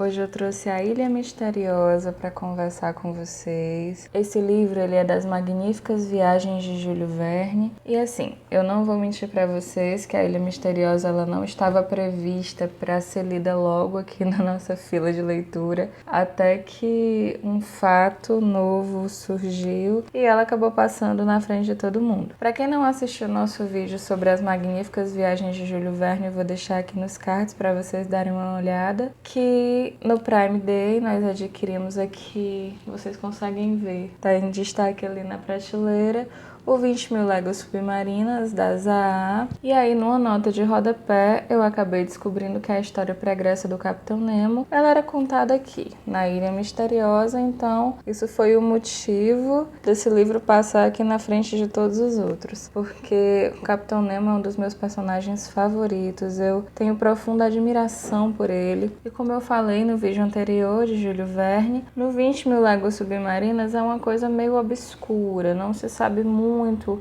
Hoje eu trouxe A Ilha Misteriosa para conversar com vocês. Esse livro ele é das Magníficas Viagens de Júlio Verne. E assim, eu não vou mentir para vocês que A Ilha Misteriosa ela não estava prevista para ser lida logo aqui na nossa fila de leitura, até que um fato novo surgiu e ela acabou passando na frente de todo mundo. Para quem não assistiu nosso vídeo sobre as Magníficas Viagens de Júlio Verne, eu vou deixar aqui nos cards para vocês darem uma olhada, que no Prime Day nós adquirimos aqui, vocês conseguem ver, tá em destaque ali na prateleira, o 20 Mil Léguas Submarinas, da Zaha. E aí, numa nota de rodapé, eu acabei descobrindo que a história pregressa do Capitão Nemo, ela era contada aqui, na Ilha Misteriosa, então isso foi o motivo desse livro passar aqui na frente de todos os outros, porque o Capitão Nemo é um dos meus personagens favoritos, eu tenho profunda admiração por ele, e como eu falei no vídeo anterior de Júlio Verne, no 20 Mil Léguas Submarinas é uma coisa meio obscura, não se sabe muito.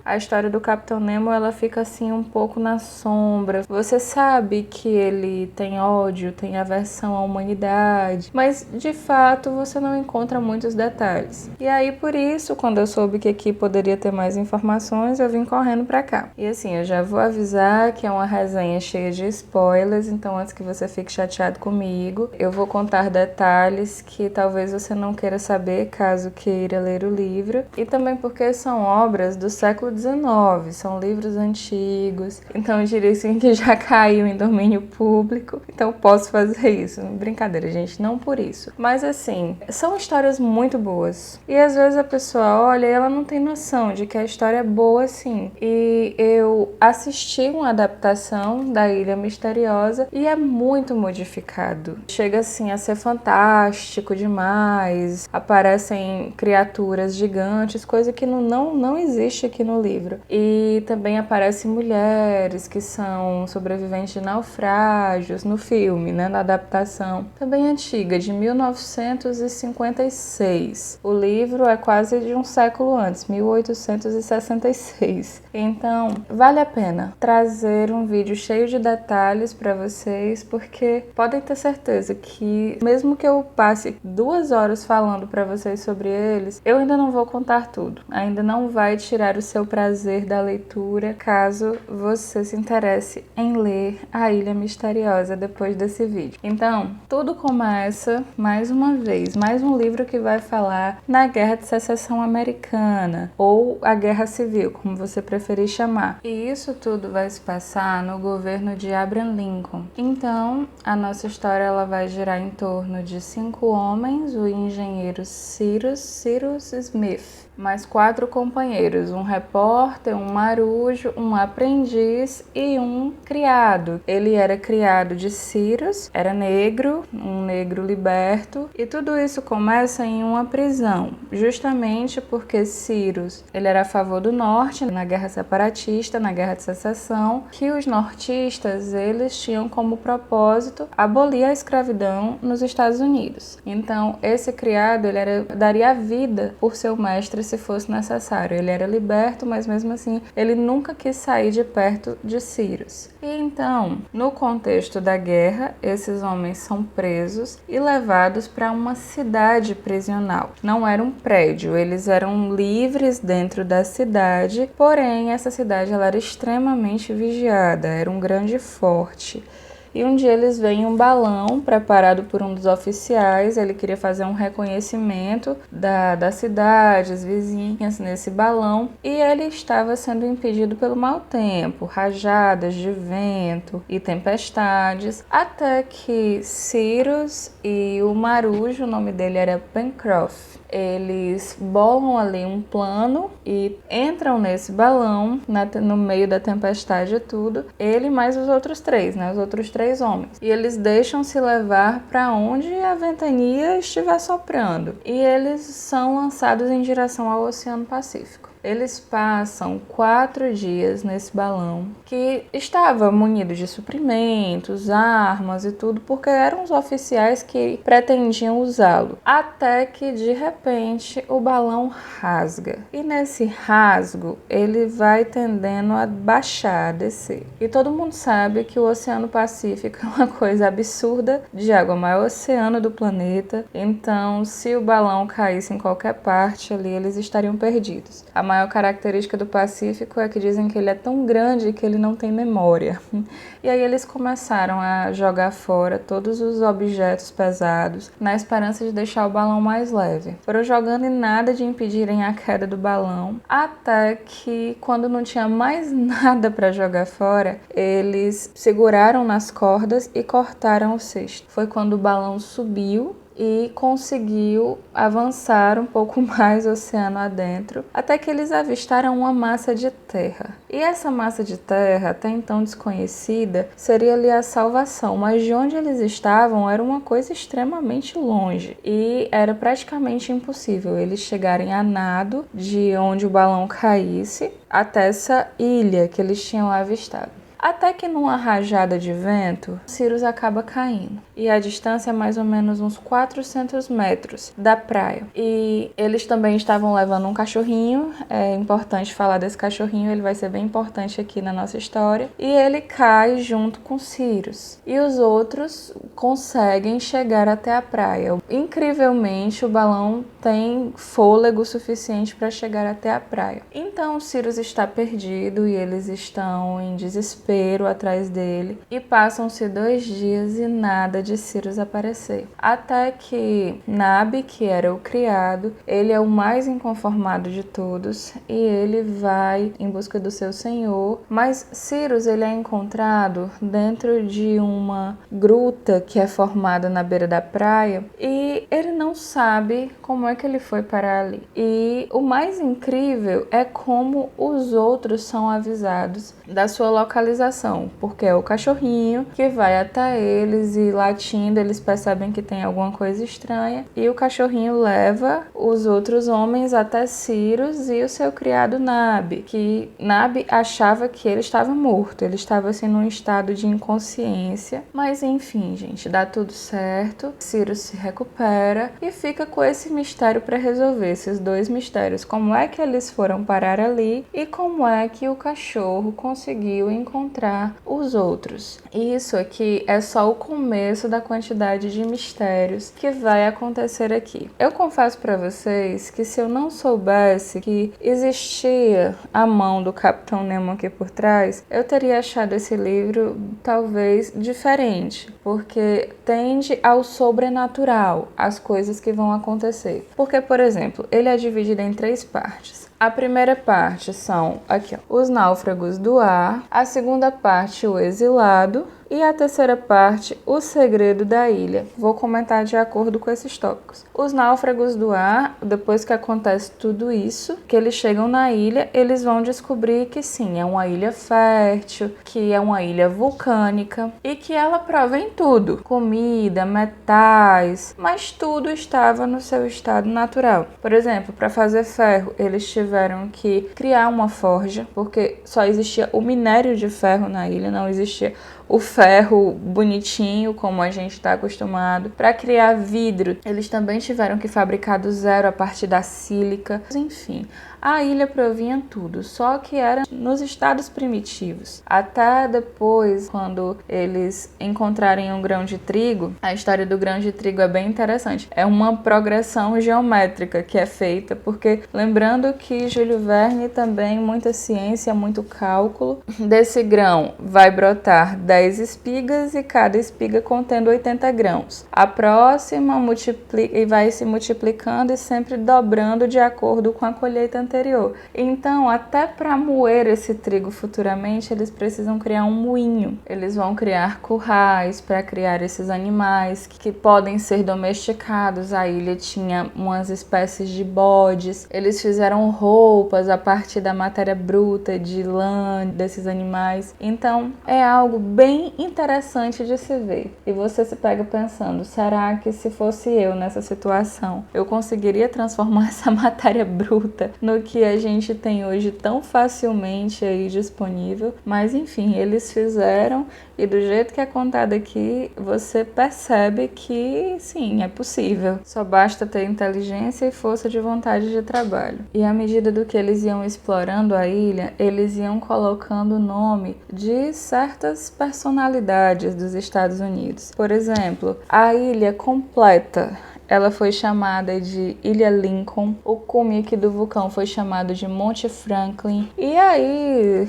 A história do Capitão Nemo ela fica assim um pouco na sombra. Você sabe que ele tem ódio, tem aversão à humanidade, mas de fato você não encontra muitos detalhes. E aí por isso, quando eu soube que aqui poderia ter mais informações, eu vim correndo pra cá. E assim, eu já vou avisar que é uma resenha cheia de spoilers, então antes que você fique chateado comigo, eu vou contar detalhes que talvez você não queira saber caso queira ler o livro, e também porque são obras do século XIX, são livros antigos, então eu diria assim que já caiu em domínio público, então posso fazer isso. Brincadeira, gente, não por isso. Mas assim, são histórias muito boas. E às vezes a pessoa olha e ela não tem noção de que a história é boa assim. E eu assisti uma adaptação da Ilha Misteriosa e é muito modificado. Chega assim a ser fantástico demais, aparecem criaturas gigantes, coisa que não existe aqui no livro. E também aparecem mulheres que são sobreviventes de naufrágios no filme, né, na adaptação. Também antiga, de 1956. O livro é quase de um século antes, 1866. Então, vale a pena trazer um vídeo cheio de detalhes para vocês, porque podem ter certeza que, mesmo que eu passe 2 horas falando para vocês sobre eles, eu ainda não vou contar tudo. Ainda não vai tirar o seu prazer da leitura, caso você se interesse em ler A Ilha Misteriosa depois desse vídeo. Então, tudo começa, mais uma vez, mais um livro que vai falar na Guerra de Secessão Americana, ou a Guerra Civil, como você preferir chamar. E isso tudo vai se passar no governo de Abraham Lincoln. Então, a nossa história ela vai girar em torno de 5 homens, o engenheiro Cyrus Smith, mais 4 companheiros, um repórter, um marujo, um aprendiz e um criado. Ele era criado de Cyrus, era negro, um negro liberto, e tudo isso começa em uma prisão, justamente porque Cyrus, ele era a favor do norte na guerra separatista, na guerra de secessão, que os nortistas, eles tinham como propósito abolir a escravidão nos Estados Unidos. Então, esse criado, ele daria a vida por seu mestre se fosse necessário. Ele era liberto, mas mesmo assim ele nunca quis sair de perto de Cyrus. E então, no contexto da guerra, esses homens são presos e levados para uma cidade prisional. Não era um prédio, eles eram livres dentro da cidade, porém essa cidade ela era extremamente vigiada, era um grande forte. E um dia eles veem um balão preparado por um dos oficiais, ele queria fazer um reconhecimento das cidades vizinhas nesse balão, e ele estava sendo impedido pelo mau tempo, rajadas de vento e tempestades, até que Cyrus e o marujo, o nome dele era Pencroff, eles bolam ali um plano e entram nesse balão, no meio da tempestade e tudo, ele mais os outros 3, né, os outros 3 homens. E eles deixam-se levar para onde a ventania estiver soprando. E eles são lançados em direção ao Oceano Pacífico. Eles passam 4 dias nesse balão, que estava munido de suprimentos, armas e tudo, porque eram os oficiais que pretendiam usá-lo. Até que, de repente, o balão rasga. E nesse rasgo, ele vai tendendo a baixar, a descer. E todo mundo sabe que o Oceano Pacífico é uma coisa absurda de água, o maior oceano do planeta. Então, se o balão caísse em qualquer parte ali, eles estariam perdidos. A maior característica do Pacífico é que dizem que ele é tão grande que ele não tem memória. E aí eles começaram a jogar fora todos os objetos pesados, na esperança de deixar o balão mais leve. Foram jogando e nada de impedirem a queda do balão, até que, quando não tinha mais nada para jogar fora, eles seguraram nas cordas e cortaram o cesto. Foi quando o balão subiu e conseguiu avançar um pouco mais o oceano adentro, até que eles avistaram uma massa de terra. E essa massa de terra, até então desconhecida, seria ali a salvação, mas de onde eles estavam era uma coisa extremamente longe e era praticamente impossível eles chegarem a nado de onde o balão caísse até essa ilha que eles tinham avistado. Até que numa rajada de vento, Cyrus acaba caindo. E a distância é mais ou menos uns 400 metros da praia. E eles também estavam levando um cachorrinho. É importante falar desse cachorrinho, ele vai ser bem importante aqui na nossa história. E ele cai junto com Cyrus. E os outros conseguem chegar até a praia. Incrivelmente, o balão tem fôlego suficiente para chegar até a praia. Então, Cyrus está perdido e eles estão em desespero atrás dele, e passam-se 2 dias e nada de Cyrus aparecer. Até que Nab, que era o criado, ele é o mais inconformado de todos e ele vai em busca do seu senhor, mas Cyrus ele é encontrado dentro de uma gruta que é formada na beira da praia e ele não sabe como é que ele foi parar ali. E o mais incrível é como os outros são avisados da sua localização, porque é o cachorrinho que vai até eles e latindo, eles percebem que tem alguma coisa estranha e o cachorrinho leva os outros homens até Cyrus e o seu criado Nab, que Nab achava que ele estava morto, ele estava assim num estado de inconsciência, mas enfim, gente, dá tudo certo, Cyrus se recupera e fica com esse mistério para resolver, esses 2 mistérios, como é que eles foram parar ali e como é que o cachorro conseguiu encontrar os outros. Isso aqui é só o começo da quantidade de mistérios que vai acontecer aqui. Eu confesso para vocês que se eu não soubesse que existia a mão do Capitão Nemo aqui por trás, eu teria achado esse livro talvez diferente, porque tende ao sobrenatural, as coisas que vão acontecer. Porque, por exemplo, ele é dividido em 3 partes. A primeira parte são aqui, ó, os náufragos do ar, a segunda parte, o exilado, e a terceira parte, o segredo da ilha. Vou comentar de acordo com esses tópicos. Os náufragos do ar, depois que acontece tudo isso, que eles chegam na ilha, eles vão descobrir que sim, é uma ilha fértil, que é uma ilha vulcânica e que ela provém tudo, comida, metais, mas tudo estava no seu estado natural. Por exemplo, para fazer ferro, eles tiveram que criar uma forja, porque só existia o minério de ferro na ilha, não existia o ferro bonitinho, como a gente está acostumado. Para criar vidro, eles também tiveram que fabricar do zero a partir da sílica. Enfim, a ilha provinha tudo, só que era nos estados primitivos. Até depois, quando eles encontrarem um grão de trigo, a história do grão de trigo é bem interessante. É uma progressão geométrica que é feita, porque lembrando que Júlio Verne também muita ciência, muito cálculo. Desse grão vai brotar 10 espigas e cada espiga contendo 80 grãos. A próxima multiplica e vai se multiplicando e sempre dobrando de acordo com a colheita anterior. Então, até para moer esse trigo futuramente, eles precisam criar um moinho. Eles vão criar currais para criar esses animais que podem ser domesticados. A ilha tinha umas espécies de bodes. Eles fizeram roupas a partir da matéria bruta de lã desses animais. Então, é algo bem interessante de se ver. E você se pega pensando, será que se fosse eu nessa situação, eu conseguiria transformar essa matéria bruta no do que a gente tem hoje tão facilmente aí disponível, mas enfim, eles fizeram e do jeito que é contado aqui, você percebe que sim, é possível. Só basta ter inteligência e força de vontade de trabalho. E à medida do que eles iam explorando a ilha, eles iam colocando o nome de certas personalidades dos Estados Unidos. Por exemplo, a ilha completa, ela foi chamada de Ilha Lincoln, o cume aqui do vulcão foi chamado de Monte Franklin, e aí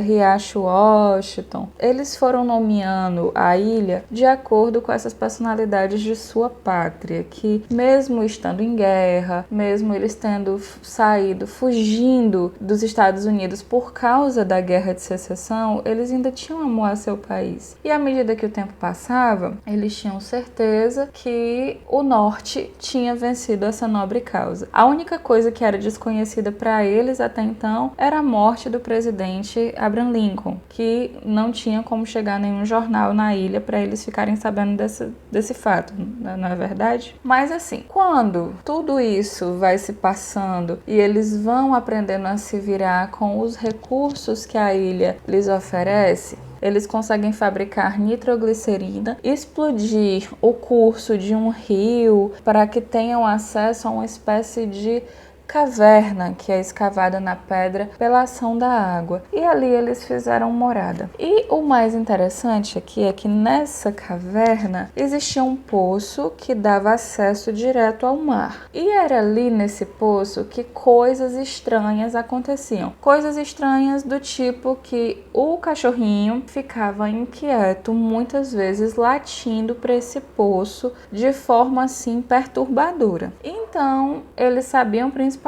Riacho Washington. Eles foram nomeando a ilha de acordo com essas personalidades de sua pátria, que mesmo estando em guerra, mesmo eles tendo saído, fugindo dos Estados Unidos por causa da Guerra de Secessão, eles ainda tinham amor a seu país. E à medida que o tempo passava, eles tinham certeza que o norte tinha vencido essa nobre causa. A única coisa que era desconhecida para eles até então era a morte do presidente Abraham Lincoln, que não tinha como chegar nenhum jornal na ilha para eles ficarem sabendo desse fato, não é verdade? Mas assim, quando tudo isso vai se passando e eles vão aprendendo a se virar com os recursos que a ilha lhes oferece, eles conseguem fabricar nitroglicerina, explodir o curso de um rio para que tenham acesso a uma espécie de caverna que é escavada na pedra pela ação da água. E ali eles fizeram morada. E o mais interessante aqui é que nessa caverna existia um poço que dava acesso direto ao mar. E era ali nesse poço que coisas estranhas aconteciam. Coisas estranhas do tipo que o cachorrinho ficava inquieto, muitas vezes latindo para esse poço de forma assim perturbadora. Então, eles sabiam principalmente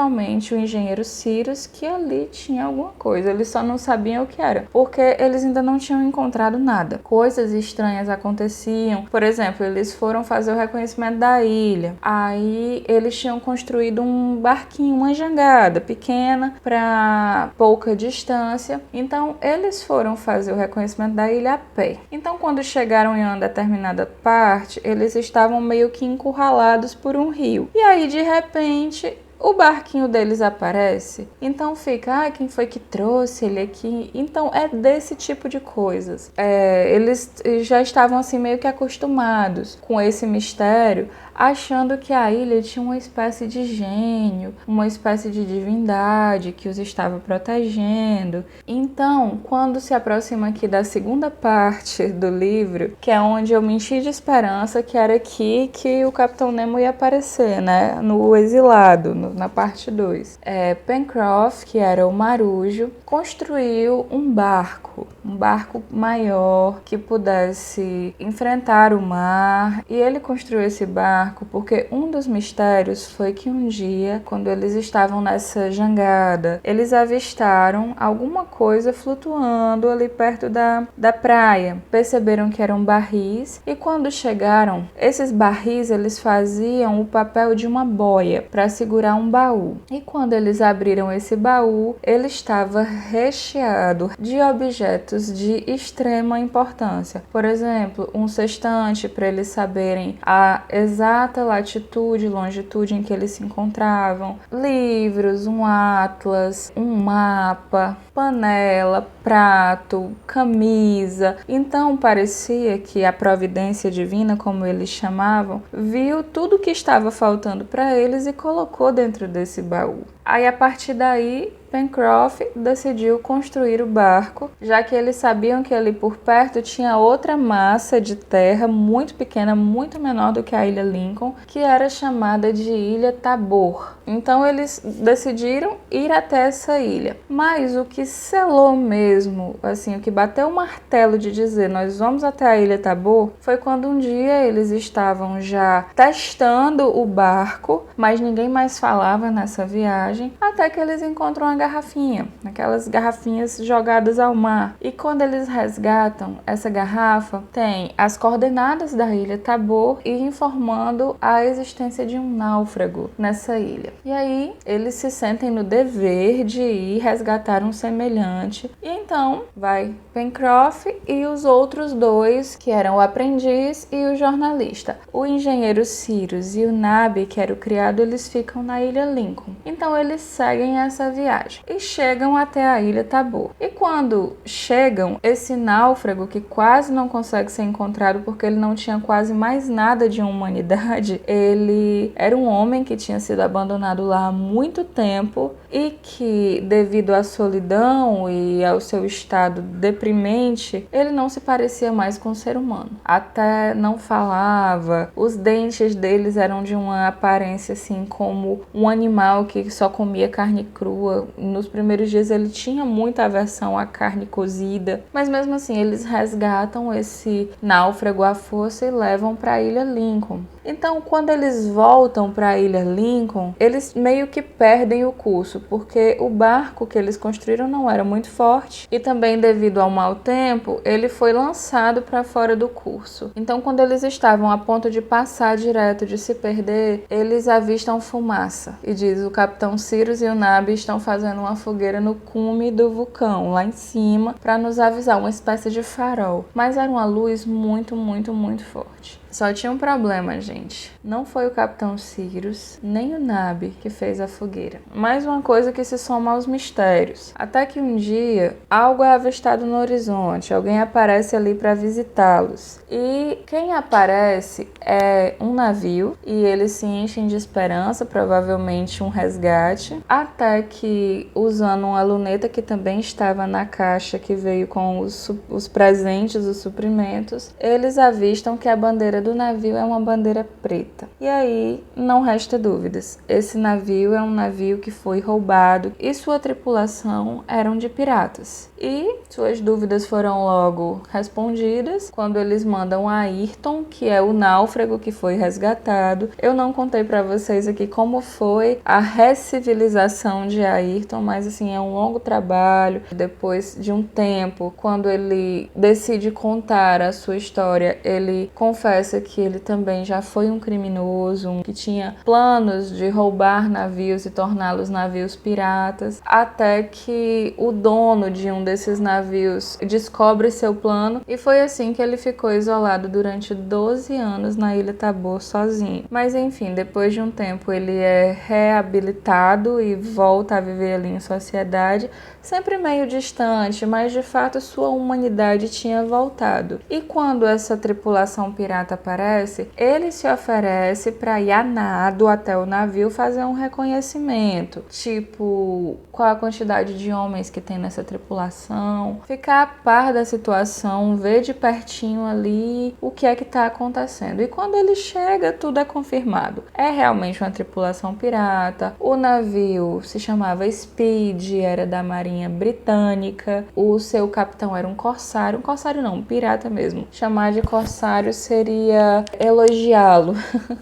o engenheiro Cyrus que ali tinha alguma coisa, eles só não sabiam o que era, porque eles ainda não tinham encontrado nada. Coisas estranhas aconteciam, por exemplo, eles foram fazer o reconhecimento da ilha, aí eles tinham construído um barquinho, uma jangada pequena para pouca distância, então eles foram fazer o reconhecimento da ilha a pé. Então quando chegaram em uma determinada parte, eles estavam meio que encurralados por um rio, e aí de repente o barquinho deles aparece, então fica, quem foi que trouxe ele aqui? Então é desse tipo de coisas. Eles já estavam assim meio que acostumados com esse mistério, achando que a ilha tinha uma espécie de gênio, uma espécie de divindade que os estava protegendo. Então, quando se aproxima aqui da segunda parte do livro, que é onde eu me enchi de esperança que era aqui que o Capitão Nemo ia aparecer, né? No Exilado, na parte 2. Pencroff, que era o marujo, construiu um barco maior que pudesse enfrentar o mar, e ele construiu esse barco porque um dos mistérios foi que um dia, quando eles estavam nessa jangada, eles avistaram alguma coisa flutuando ali perto da praia. Perceberam que eram barris, e quando chegaram, esses barris eles faziam o papel de uma boia para segurar um baú. E quando eles abriram esse baú, ele estava recheado de objetos de extrema importância. Por exemplo, um sextante para eles saberem a exata latitude e longitude em que eles se encontravam, livros, um atlas, um mapa, panela, prato, camisa. Então parecia que a providência divina, como eles chamavam, viu tudo que estava faltando para eles e colocou dentro desse baú. Aí a partir daí, Pencroff decidiu construir o barco, já que eles sabiam que ali por perto tinha outra massa de terra muito pequena, muito menor do que a Ilha Lincoln, que era chamada de Ilha Tabor. Então eles decidiram ir até essa ilha. Mas o que selou mesmo, assim, o que bateu o martelo de dizer nós vamos até a Ilha Tabor, foi quando um dia eles estavam já testando o barco, mas ninguém mais falava nessa viagem, até que eles encontram uma garrafinha, aquelas garrafinhas jogadas ao mar. E quando eles resgatam essa garrafa, tem as coordenadas da ilha Tabor e informando a existência de um náufrago nessa ilha. E aí eles se sentem no dever de ir resgatar um semelhante. E então vai Pencroff e os outros dois, que eram o aprendiz e o jornalista. O engenheiro Cyrus e o Nab, que era o criado, eles ficam na ilha Lincoln. Então eles seguem essa viagem e chegam até a ilha Tabor. E quando chegam, esse náufrago, que quase não consegue ser encontrado porque ele não tinha quase mais nada de humanidade, ele era um homem que tinha sido abandonado lá há muito tempo e que, devido à solidão e ao seu estado deprimente, ele não se parecia mais com um ser humano. Até não falava, os dentes deles eram de uma aparência assim como um animal que só comia carne crua. Nos primeiros dias ele tinha muita aversão à carne cozida, mas mesmo assim eles resgatam esse náufrago à força e levam para a ilha Lincoln. Então, quando eles voltam para a ilha Lincoln, eles meio que perdem o curso, porque o barco que eles construíram não era muito forte e também, devido ao mau tempo, ele foi lançado para fora do curso. Então, quando eles estavam a ponto de passar direto, de se perder, eles avistam fumaça. E diz: o capitão Cyrus e o Nab estão fazendo uma fogueira no cume do vulcão, lá em cima, para nos avisar, uma espécie de farol. Mas era uma luz muito, muito, muito forte. Só tinha um problema, gente. Não foi o capitão Cyrus, nem o Nab que fez a fogueira. Mais uma coisa que se soma aos mistérios. Até que um dia, algo é avistado no horizonte. Alguém aparece ali para visitá-los. E quem aparece é um navio. E eles se enchem de esperança, provavelmente um resgate. Até que, usando uma luneta que também estava na caixa que veio com os presentes, os suprimentos, eles avistam que a bandeira do navio é uma bandeira preta. E aí não resta dúvidas. Esse navio é um navio que foi roubado e sua tripulação eram de piratas. E suas dúvidas foram logo respondidas quando eles mandam a Ayrton, que é o náufrago que foi resgatado. Eu não contei para vocês aqui como foi a recivilização de Ayrton, mas assim, é um longo trabalho. Depois de um tempo, quando ele decide contar a sua história, ele confessa que ele também já foi um criminoso, que tinha planos de roubar navios e torná-los navios piratas, até que o dono de um desses navios descobre seu plano, e foi assim que ele ficou isolado durante 12 anos na ilha Tabor sozinho. Mas enfim, depois de um tempo ele é reabilitado e volta a viver ali em sociedade, sempre meio distante, mas de fato sua humanidade tinha voltado. E quando essa tripulação pirata aparece, ele se oferece para ir a nado até o navio fazer um reconhecimento, tipo, qual a quantidade de homens que tem nessa tripulação, ficar a par da situação, ver de pertinho ali o que é que está acontecendo. E quando ele chega, tudo é confirmado. É realmente uma tripulação pirata, o navio se chamava Speed, era da Marinha Britânica, o seu capitão era um corsário não, um pirata mesmo. Chamar de corsário seria elogiá-lo.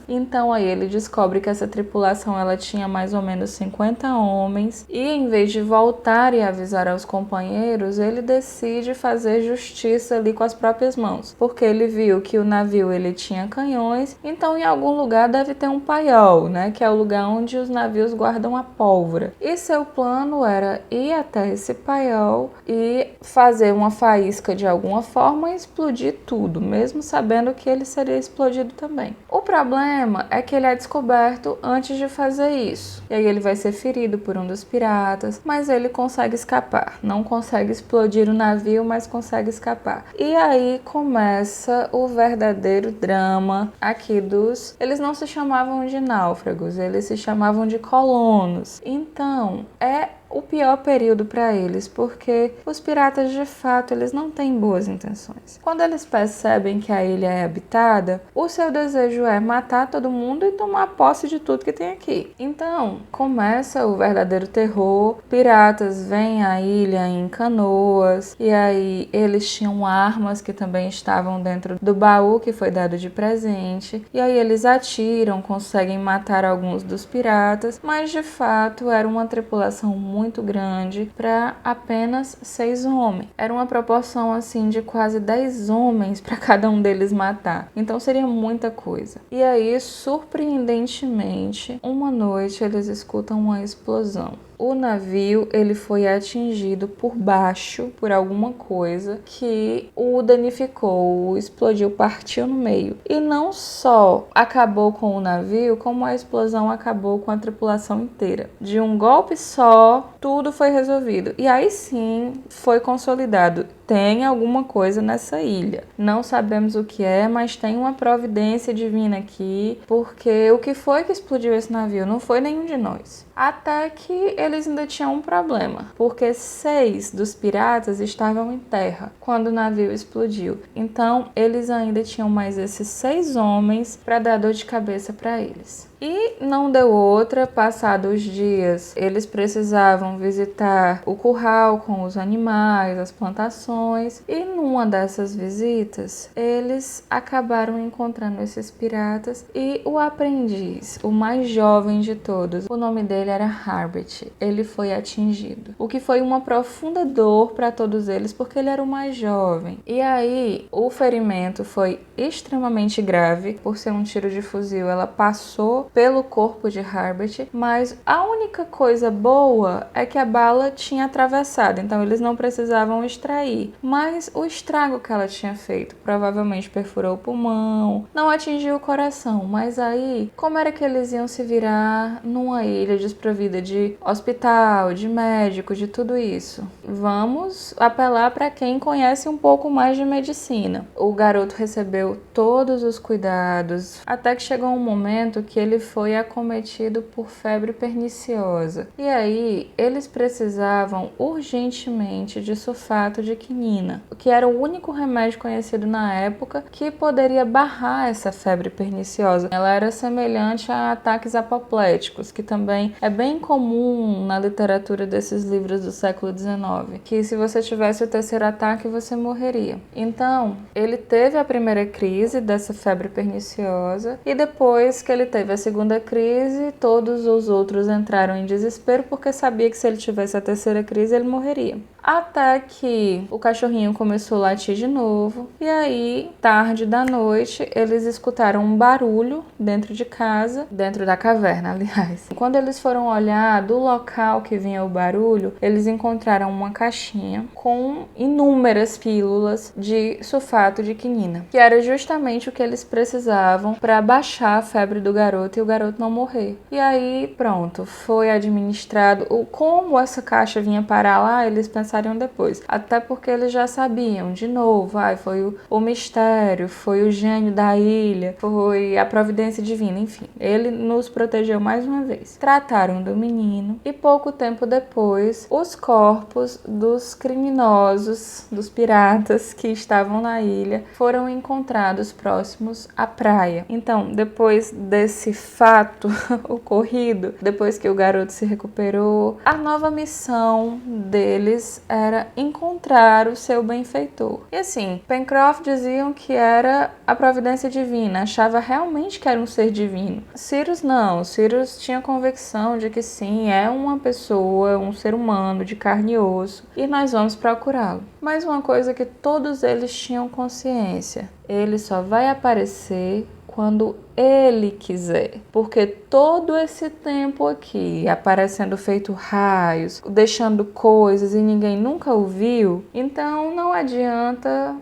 Então aí ele descobre que essa tripulação ela tinha mais ou menos 50 homens e, em vez de voltar e avisar aos companheiros, ele decide fazer justiça ali com as próprias mãos, porque ele viu que o navio ele tinha canhões, então em algum lugar deve ter um paiol, né, que é o lugar onde os navios guardam a pólvora. E seu plano era ir até esse paiol e fazer uma faísca de alguma forma e explodir tudo, mesmo sabendo que ele seria explodido também. O problema é que ele é descoberto antes de fazer isso. E aí ele vai ser ferido por um dos piratas, mas ele consegue escapar. Não consegue explodir o navio, mas consegue escapar. E aí começa o verdadeiro drama aqui dos... Eles não se chamavam de náufragos, eles se chamavam de colonos. Então, é o pior período para eles, porque os piratas de fato eles não têm boas intenções. Quando eles percebem que a ilha é habitada, o seu desejo é matar todo mundo e tomar posse de tudo que tem aqui. Então começa o verdadeiro terror. Piratas vêm à ilha em canoas e aí eles tinham armas que também estavam dentro do baú que foi dado de presente, e aí eles atiram, conseguem matar alguns dos piratas, mas de fato era uma tripulação muito muito grande para apenas 6 homens. Era uma proporção assim de quase 10 homens para cada um deles matar. Então seria muita coisa. E aí, surpreendentemente, uma noite eles escutam uma explosão. O navio ele foi atingido por baixo por alguma coisa que o danificou, explodiu, partiu no meio. E não só acabou com o navio, como a explosão acabou com a tripulação inteira. De um golpe só, tudo foi resolvido. E aí sim foi consolidado. Tem alguma coisa nessa ilha. Não sabemos o que é, mas tem uma providência divina aqui, porque o que foi que explodiu esse navio? Não foi nenhum de nós. Até que eles ainda tinham um problema, porque 6 dos piratas estavam em terra quando o navio explodiu. Então, eles ainda tinham mais esses 6 homens para dar dor de cabeça para eles. E não deu outra, passados os dias, eles precisavam visitar o curral com os animais, as plantações, e numa dessas visitas, eles acabaram encontrando esses piratas e o aprendiz, o mais jovem de todos, o nome dele era Harbert, ele foi atingido, o que foi uma profunda dor para todos eles, porque ele era o mais jovem. E aí, o ferimento foi extremamente grave, por ser um tiro de fuzil, ela passou pelo corpo de Harbert, mas a única coisa boa é que a bala tinha atravessado, então eles não precisavam extrair. Mas o estrago que ela tinha feito provavelmente perfurou o pulmão, não atingiu o coração, mas aí, como era que eles iam se virar numa ilha desprovida de hospital, de médico, de tudo isso? Vamos apelar para quem conhece um pouco mais de medicina. O garoto recebeu todos os cuidados, até que chegou um momento que ele foi acometido por febre perniciosa. E aí, eles precisavam urgentemente de sulfato de quinina, que era o único remédio conhecido na época que poderia barrar essa febre perniciosa. Ela era semelhante a ataques apopléticos, que também é bem comum na literatura desses livros do século XIX, que se você tivesse o terceiro ataque, você morreria. Então, ele teve a primeira crise dessa febre perniciosa e depois que ele teve a segunda crise, todos os outros entraram em desespero porque sabia que se ele tivesse a terceira crise, ele morreria. Até que o cachorrinho começou a latir de novo e aí, tarde da noite, eles escutaram um barulho dentro de casa, dentro da caverna, aliás. Quando eles foram olhar do local que vinha o barulho, eles encontraram uma caixinha com inúmeras pílulas de sulfato de quinina, que era justamente o que eles precisavam para baixar a febre do garoto e o garoto não morrer. E aí, pronto, foi administrado. Como essa caixa vinha parar lá, eles pensariam depois. Até porque eles já sabiam, de novo, foi o mistério, foi o gênio da ilha, foi a providência divina, enfim. Ele nos protegeu mais uma vez. Trataram do menino e pouco tempo depois, os corpos dos criminosos, dos piratas que estavam na ilha, foram encontrados próximos à praia. Então, depois desse fato ocorrido, depois que o garoto se recuperou, a nova missão deles era encontrar o seu benfeitor. E assim, Pencroff diziam que era a providência divina, achava realmente que era um ser divino. Cyrus não, Cyrus tinha convicção de que sim, é uma pessoa, um ser humano de carne e osso, e nós vamos procurá-lo. Mas uma coisa que todos eles tinham consciência, ele só vai aparecer quando ele quiser, porque todo esse tempo aqui aparecendo feito raios, deixando coisas e ninguém nunca ouviu, então não adianta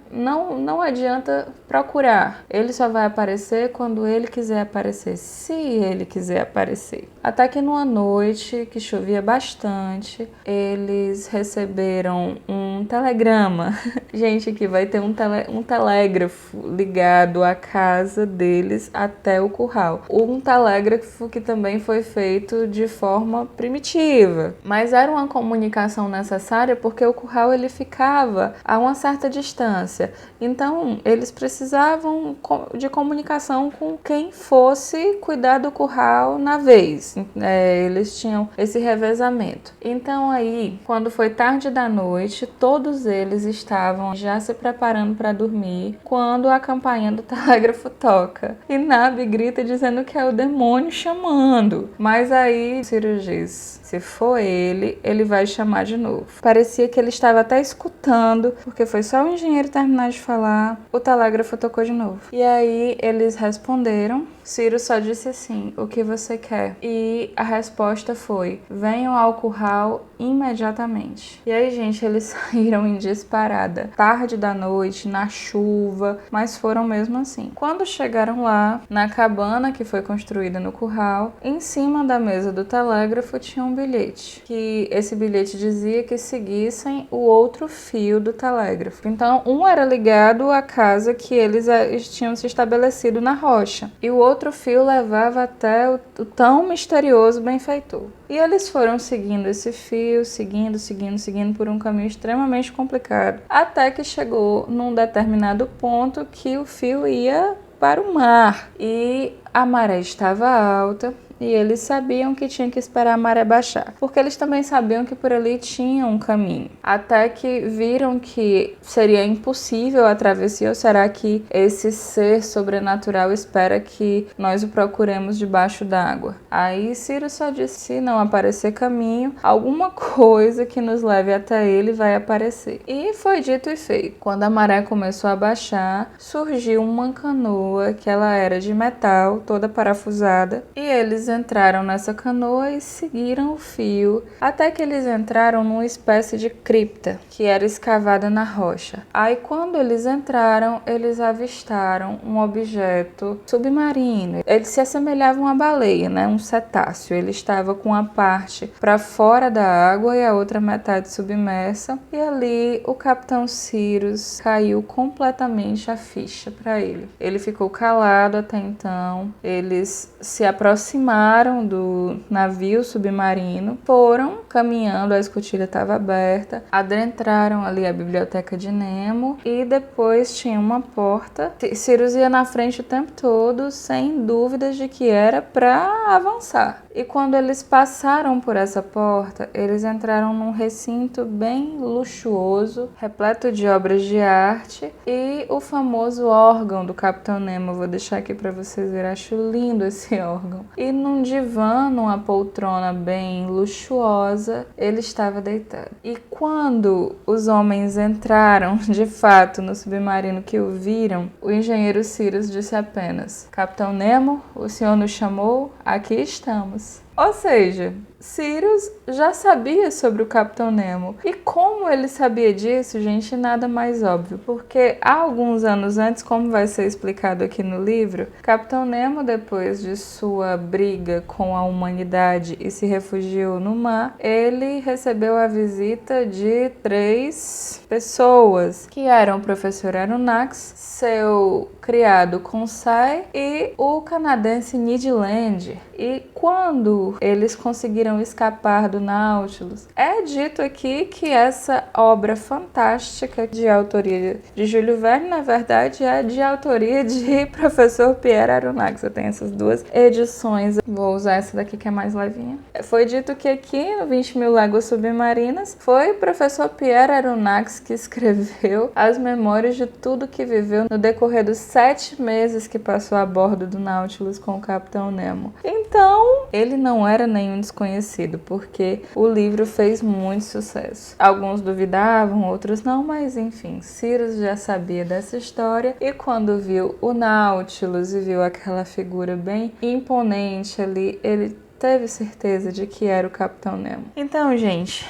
procurar. Ele só vai aparecer quando ele quiser aparecer, se ele quiser aparecer. Até que numa noite que chovia bastante, eles receberam um telegrama. Gente, aqui vai ter um telégrafo ligado à casa deles até o curral. Um telégrafo que também foi feito de forma primitiva, mas era uma comunicação necessária porque o curral ele ficava a uma certa distância. Então, eles precisavam de comunicação com quem fosse cuidar do curral na vez. Eles tinham esse revezamento. Então aí, quando foi tarde da noite, todos eles estavam já se preparando para dormir, quando a campainha do telégrafo toca. E Nab grita dizendo que é o demônio chamando. Mas aí Cyrus diz: se for ele vai chamar de novo. Parecia que ele estava até escutando, porque foi só o engenheiro terminar de falar, o telégrafo tocou de novo. E aí eles responderam. Cyrus só disse assim: o que você quer? E a resposta foi: venham ao curral imediatamente. E aí, gente, eles saíram em disparada. Tarde da noite, na chuva, mas foram mesmo assim. Quando chegaram lá, na cabana que foi construída no curral, em cima da mesa do telégrafo tinha um bilhete. Que esse bilhete dizia que seguissem o outro fio do telégrafo. Então, um era ligado à casa que eles tinham se estabelecido na rocha. E o outro fio levava até o tão misterioso benfeitor. E eles foram seguindo esse fio, seguindo por um caminho extremamente complicado, até que chegou num determinado ponto que o fio ia para o mar. E a maré estava alta. E eles sabiam que tinha que esperar a maré baixar, porque eles também sabiam que por ali tinha um caminho. Até que viram que seria impossível a travessia, ou será que esse ser sobrenatural espera que nós o procuremos debaixo d'água? Aí Cyrus só disse: se não aparecer caminho, alguma coisa que nos leve até ele vai aparecer. E foi dito e feito. Quando a maré começou a baixar, surgiu uma canoa que ela era de metal, toda parafusada, e eles entraram nessa canoa e seguiram o fio até que eles entraram numa espécie de cripta que era escavada na rocha. Aí quando eles entraram, eles avistaram um objeto submarino. Ele se assemelhava a uma baleia, né? Um cetáceo. Ele estava com a parte para fora da água e a outra metade submersa. E ali o capitão Cyrus caiu completamente a ficha para ele. Ele ficou calado até então. Eles se aproximaram do navio submarino, foram caminhando, a escotilha estava aberta, adentraram ali a biblioteca de Nemo e depois tinha uma porta. Cyrus ia na frente o tempo todo, sem dúvidas de que era para avançar. E quando eles passaram por essa porta, eles entraram num recinto bem luxuoso, repleto de obras de arte e o famoso órgão do Capitão Nemo. Eu vou deixar aqui para vocês verem, acho lindo esse órgão. E num divã, numa poltrona bem luxuosa, ele estava deitado. E quando os homens entraram, de fato, no submarino que o viram, o engenheiro Cyrus disse apenas: Capitão Nemo, o senhor nos chamou? Aqui estamos. Ou seja, Cyrus já sabia sobre o Capitão Nemo. E como ele sabia disso, gente, nada mais óbvio. Porque há alguns anos antes, como vai ser explicado aqui no livro, Capitão Nemo, depois de sua briga com a humanidade e se refugiou no mar, ele recebeu a visita de 3 pessoas, que eram o professor Aronnax, seu criado Conseil e o canadense Ned Land. E quando eles conseguiram escapar do Nautilus, é dito aqui que essa obra fantástica de autoria de Júlio Verne, na verdade, é de autoria de professor Pierre Aronnax. Eu tenho essas 2 edições, vou usar essa daqui que é mais levinha. Foi dito que aqui no 20.000 Léguas Submarinas foi o professor Pierre Aronnax que escreveu as memórias de tudo que viveu no decorrer dos 7 meses que passou a bordo do Nautilus com o Capitão Nemo. Então, ele não era nenhum desconhecido, porque o livro fez muito sucesso. Alguns duvidavam, outros não, mas enfim, Cyrus já sabia dessa história e quando viu o Nautilus e viu aquela figura bem imponente ali, ele teve certeza de que era o Capitão Nemo. Então, gente,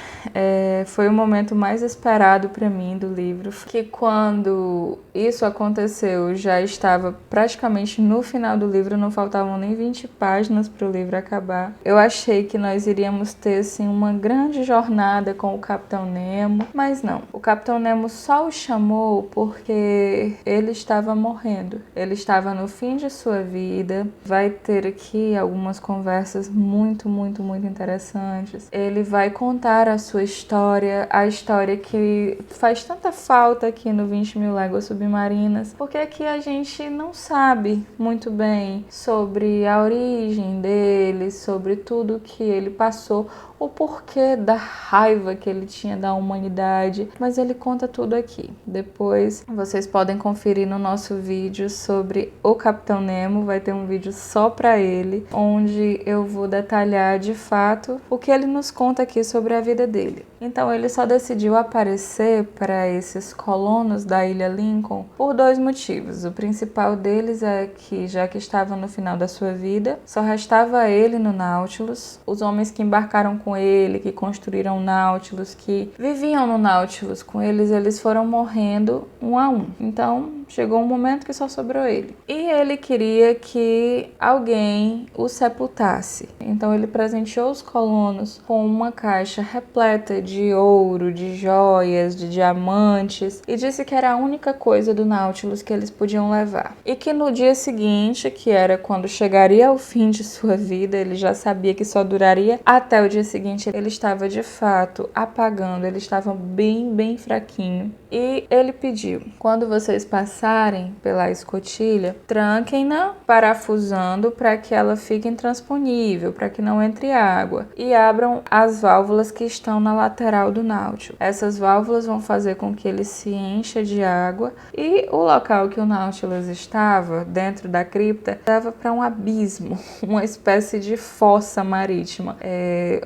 foi o momento mais esperado para mim do livro, que quando isso aconteceu, já estava praticamente no final do livro, não faltavam nem 20 páginas para o livro acabar. Eu achei que nós iríamos ter, assim, uma grande jornada com o Capitão Nemo, mas não. O Capitão Nemo só o chamou porque ele estava morrendo. Ele estava no fim de sua vida. Vai ter aqui algumas conversas muito, muito, muito interessantes. Ele vai contar a sua história, a história que faz tanta falta aqui no 20 Mil Léguas Submarinas, porque aqui a gente não sabe muito bem sobre a origem dele, sobre tudo que ele passou, o porquê da raiva que ele tinha da humanidade, mas ele conta tudo aqui. Depois vocês podem conferir no nosso vídeo sobre o Capitão Nemo, vai ter um vídeo só para ele, onde eu vou detalhar de fato o que ele nos conta aqui sobre a vida dele. Então ele só decidiu aparecer para esses colonos da Ilha Lincoln por 2 motivos. O principal deles é que, já que estava no final da sua vida, só restava ele no Nautilus. Os homens que embarcaram com ele, que construíram o Nautilus, que viviam no Nautilus com eles foram morrendo um a um. Então chegou um momento que só sobrou ele. E ele queria que alguém o sepultasse. Então ele presenteou os colonos com uma caixa repleta de ouro, de joias, de diamantes, e disse que era a única coisa do Nautilus que eles podiam levar. E que no dia seguinte, que era quando chegaria ao fim de sua vida, ele já sabia que só duraria até o dia seguinte, ele estava de fato apagando, ele estava bem, bem fraquinho. E ele pediu: quando vocês passarem pela escotilha, tranquem-na parafusando para que ela fique intransponível, para que não entre água, e abram as válvulas que estão na lateral do Nautilus. Essas válvulas vão fazer com que ele se encha de água, e o local que o Nautilus estava, dentro da cripta, dava para um abismo, uma espécie de fossa marítima.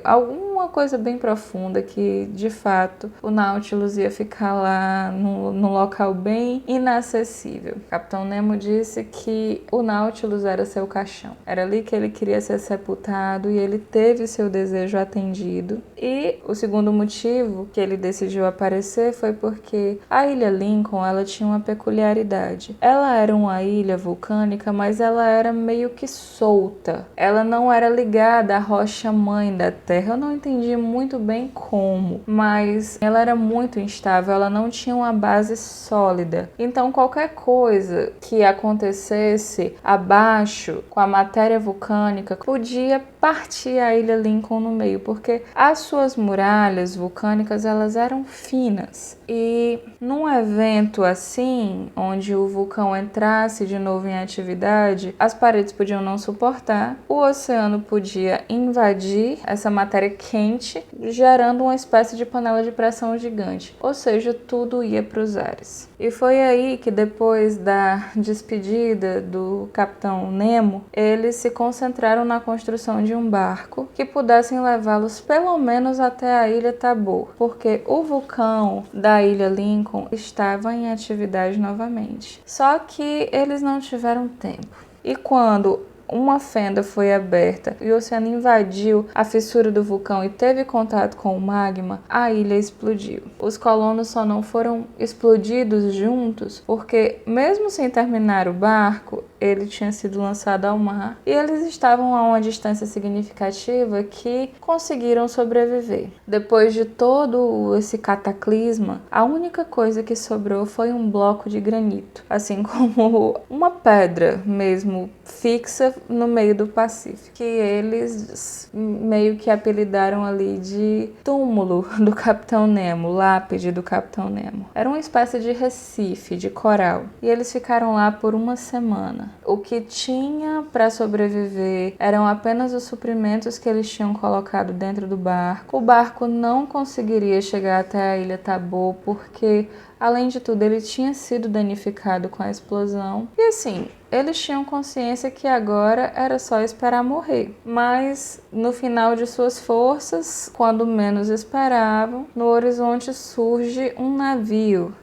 Alguma coisa bem profunda que, de fato, o Nautilus ia ficar lá num local bem inacessível. O Capitão Nemo disse que o Nautilus era seu caixão. Era ali que ele queria ser sepultado e ele teve seu desejo atendido. E o segundo motivo que ele decidiu aparecer foi porque a Ilha Lincoln, ela tinha uma peculiaridade. Ela era uma ilha vulcânica, mas ela era meio que solta. Ela não era ligada à rocha-mãe da Terra. Eu não entendi muito bem como, mas ela era muito instável, ela não tinha uma base sólida. Então qualquer coisa que acontecesse abaixo com a matéria vulcânica podia partir a Ilha Lincoln no meio, porque as suas muralhas vulcânicas, elas eram finas. E num evento assim, onde o vulcão entrasse de novo em atividade, as paredes podiam não suportar, o oceano podia invadir essa matéria quente, gerando uma espécie de panela de pressão gigante. Ou seja, tudo ia para os ares. E foi aí que, depois da despedida do Capitão Nemo, eles se concentraram na construção de um barco que pudessem levá-los pelo menos até a Ilha Tabor, porque o vulcão da Ilha Lincoln estava em atividade novamente. Só que eles não tiveram tempo. E quando uma fenda foi aberta e o oceano invadiu a fissura do vulcão e teve contato com o magma, a ilha explodiu. Os colonos só não foram explodidos juntos porque, mesmo sem terminar o barco, ele tinha sido lançado ao mar e eles estavam a uma distância significativa que conseguiram sobreviver. Depois de todo esse cataclisma, a única coisa que sobrou foi um bloco de granito, assim como uma pedra mesmo fixa no meio do Pacífico, que eles meio que apelidaram ali de túmulo do Capitão Nemo, lápide do Capitão Nemo. Era uma espécie de recife, de coral, e eles ficaram lá por uma semana. O que tinha para sobreviver eram apenas os suprimentos que eles tinham colocado dentro do barco. O barco não conseguiria chegar até a Ilha Tabor porque, além de tudo, ele tinha sido danificado com a explosão. E assim, eles tinham consciência que agora era só esperar morrer. Mas, no final de suas forças, quando menos esperavam, no horizonte surge um navio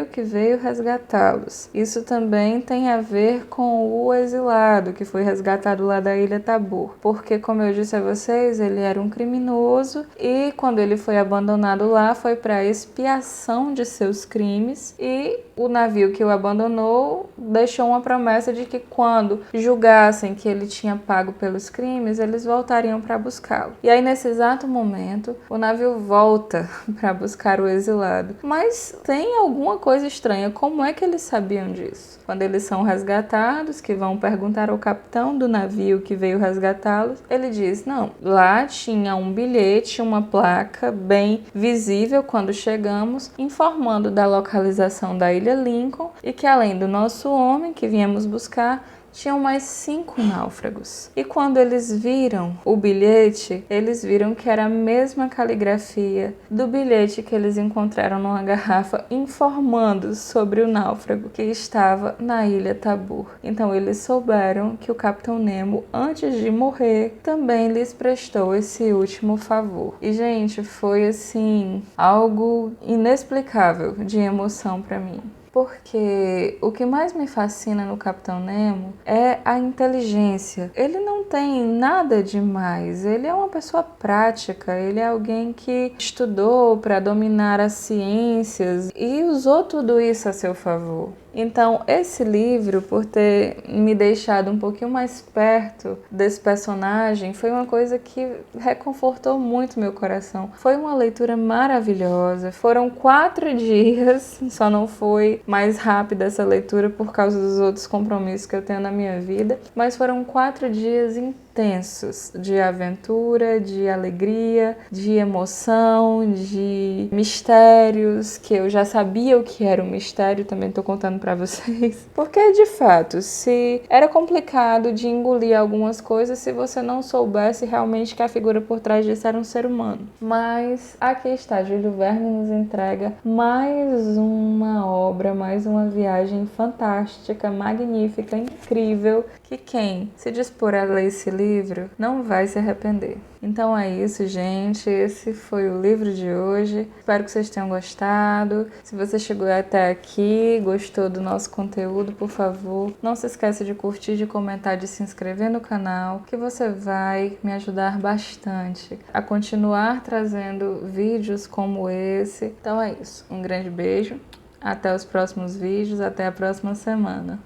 que veio resgatá-los. Isso também tem a ver com o exilado que foi resgatado lá da Ilha Tabor. Porque, como eu disse a vocês, ele era um criminoso e, quando ele foi abandonado lá, foi para expiação de seus crimes, e o navio que o abandonou deixou uma promessa promessa de que quando julgassem que ele tinha pago pelos crimes, eles voltariam para buscá-lo. E aí, nesse exato momento, o navio volta para buscar o exilado. Mas tem alguma coisa estranha. Como é que eles sabiam disso? Quando eles são resgatados, que vão perguntar ao capitão do navio que veio resgatá-los, ele diz, não, lá tinha um bilhete, uma placa bem visível quando chegamos, informando da localização da Ilha Lincoln e que além do nosso homem que viemos buscar, tinham mais 5 náufragos. E quando eles viram o bilhete, eles viram que era a mesma caligrafia do bilhete que eles encontraram numa garrafa informando sobre o náufrago que estava na Ilha Tabor. Então eles souberam que o Capitão Nemo, antes de morrer, também lhes prestou esse último favor. E, gente, foi assim, algo inexplicável de emoção para mim. Porque o que mais me fascina no Capitão Nemo é a inteligência. Ele não tem nada demais, ele é uma pessoa prática, ele é alguém que estudou para dominar as ciências e usou tudo isso a seu favor. Então, esse livro, por ter me deixado um pouquinho mais perto desse personagem, foi uma coisa que reconfortou muito meu coração. Foi uma leitura maravilhosa. Foram 4 dias, só não foi mais rápida essa leitura por causa dos outros compromissos que eu tenho na minha vida, mas foram 4 dias intensos de aventura, de alegria, de emoção, de mistérios, que eu já sabia o que era um mistério, também tô contando pra vocês. Porque, de fato, se era complicado de engolir algumas coisas se você não soubesse realmente que a figura por trás disso era um ser humano. Mas aqui está, Júlio Verne nos entrega mais uma obra, mais uma viagem fantástica, magnífica, incrível, que quem se dispor a ler esse livro não vai se arrepender. Então é isso, gente. Esse foi o livro de hoje. Espero que vocês tenham gostado. Se você chegou até aqui, gostou do nosso conteúdo, por favor, não se esqueça de curtir, de comentar, de se inscrever no canal, que você vai me ajudar bastante a continuar trazendo vídeos como esse. Então é isso. Um grande beijo. Até os próximos vídeos. Até a próxima semana.